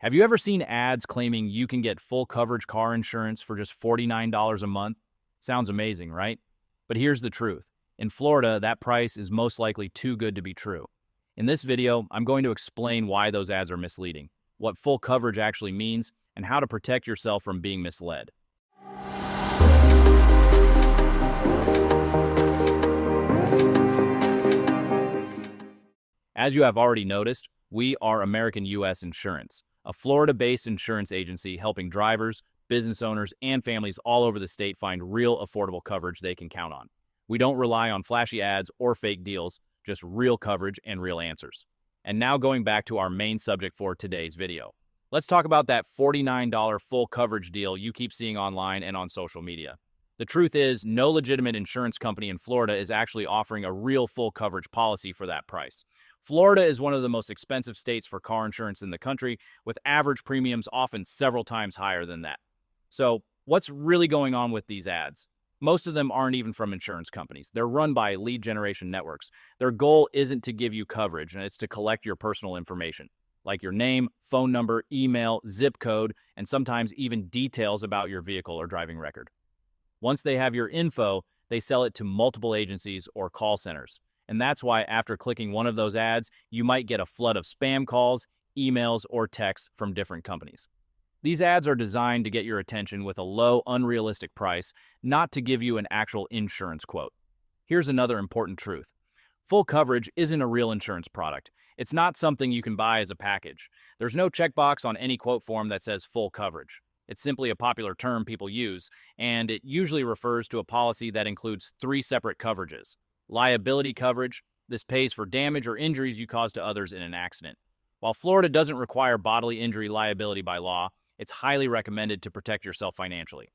Have you ever seen ads claiming you can get full coverage car insurance for just $49 a month? Sounds amazing, right? But here's the truth. In Florida, that price is most likely too good to be true. In this video, I'm going to explain why those ads are misleading, what full coverage actually means, and how to protect yourself from being misled. As you have already noticed, we are American U.S. Insurance, a Florida-based insurance agency helping drivers, business owners, and families all over the state find real affordable coverage they can count on. We don't rely on flashy ads or fake deals, just real coverage and real answers. And now going back to our main subject for today's video. Let's talk about that $49 full coverage deal you keep seeing online and on social media. The truth is, no legitimate insurance company in Florida is actually offering a real full coverage policy for that price. Florida is one of the most expensive states for car insurance in the country, with average premiums often several times higher than that. So, what's really going on with these ads? Most of them aren't even from insurance companies. They're run by lead generation networks. Their goal isn't to give you coverage, and it's to collect your personal information, like your name, phone number, email, zip code, and sometimes even details about your vehicle or driving record. Once they have your info, they sell it to multiple agencies or call centers. And that's why after clicking one of those ads, you might get a flood of spam calls, emails, or texts from different companies. These ads are designed to get your attention with a low, unrealistic price, not to give you an actual insurance quote. Here's another important truth. Full coverage isn't a real insurance product. It's not something you can buy as a package. There's no checkbox on any quote form that says full coverage. It's simply a popular term people use, and it usually refers to a policy that includes three separate coverages. Liability coverage, this pays for damage or injuries you cause to others in an accident. While Florida doesn't require bodily injury liability by law, it's highly recommended to protect yourself financially.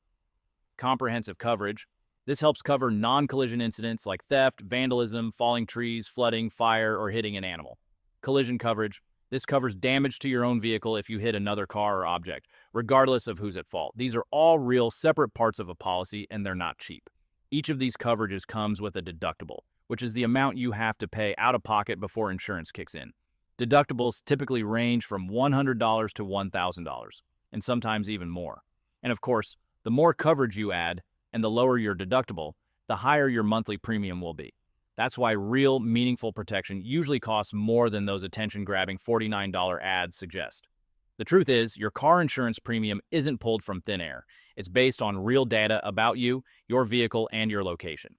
Comprehensive coverage, this helps cover non-collision incidents like theft, vandalism, falling trees, flooding, fire, or hitting an animal. Collision coverage, this covers damage to your own vehicle if you hit another car or object, regardless of who's at fault. These are all real, separate parts of a policy, and they're not cheap. Each of these coverages comes with a deductible, which is the amount you have to pay out of pocket before insurance kicks in. Deductibles typically range from $100 to $1,000, and sometimes even more. And of course, the more coverage you add, and the lower your deductible, the higher your monthly premium will be. That's why real, meaningful protection usually costs more than those attention-grabbing $49 ads suggest. The truth is, your car insurance premium isn't pulled from thin air. It's based on real data about you, your vehicle, and your location.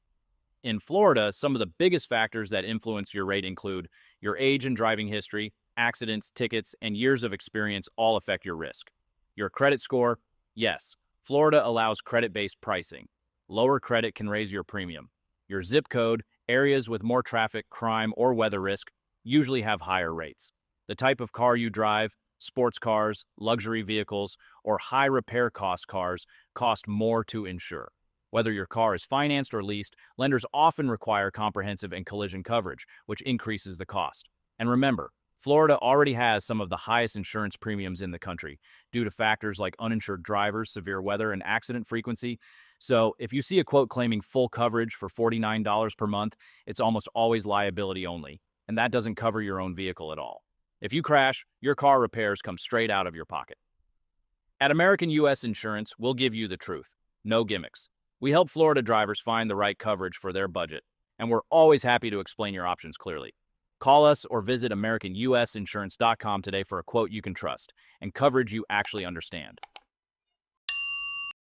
In Florida, some of the biggest factors that influence your rate include your age and driving history, accidents, tickets, and years of experience all affect your risk. Your credit score, yes, Florida allows credit-based pricing. Lower credit can raise your premium. Your zip code, areas with more traffic, crime, or weather risk usually have higher rates. The type of car you drive, sports cars, luxury vehicles, or high repair cost cars cost more to insure. Whether your car is financed or leased, lenders often require comprehensive and collision coverage, which increases the cost. And remember, Florida already has some of the highest insurance premiums in the country due to factors like uninsured drivers, severe weather, and accident frequency. So if you see a quote claiming full coverage for $49 per month, it's almost always liability only, and that doesn't cover your own vehicle at all. If you crash, your car repairs come straight out of your pocket. At American U.S. Insurance, we'll give you the truth. No gimmicks. We help Florida drivers find the right coverage for their budget, and we're always happy to explain your options clearly. Call us or visit AmericanUSinsurance.com today for a quote you can trust and coverage you actually understand.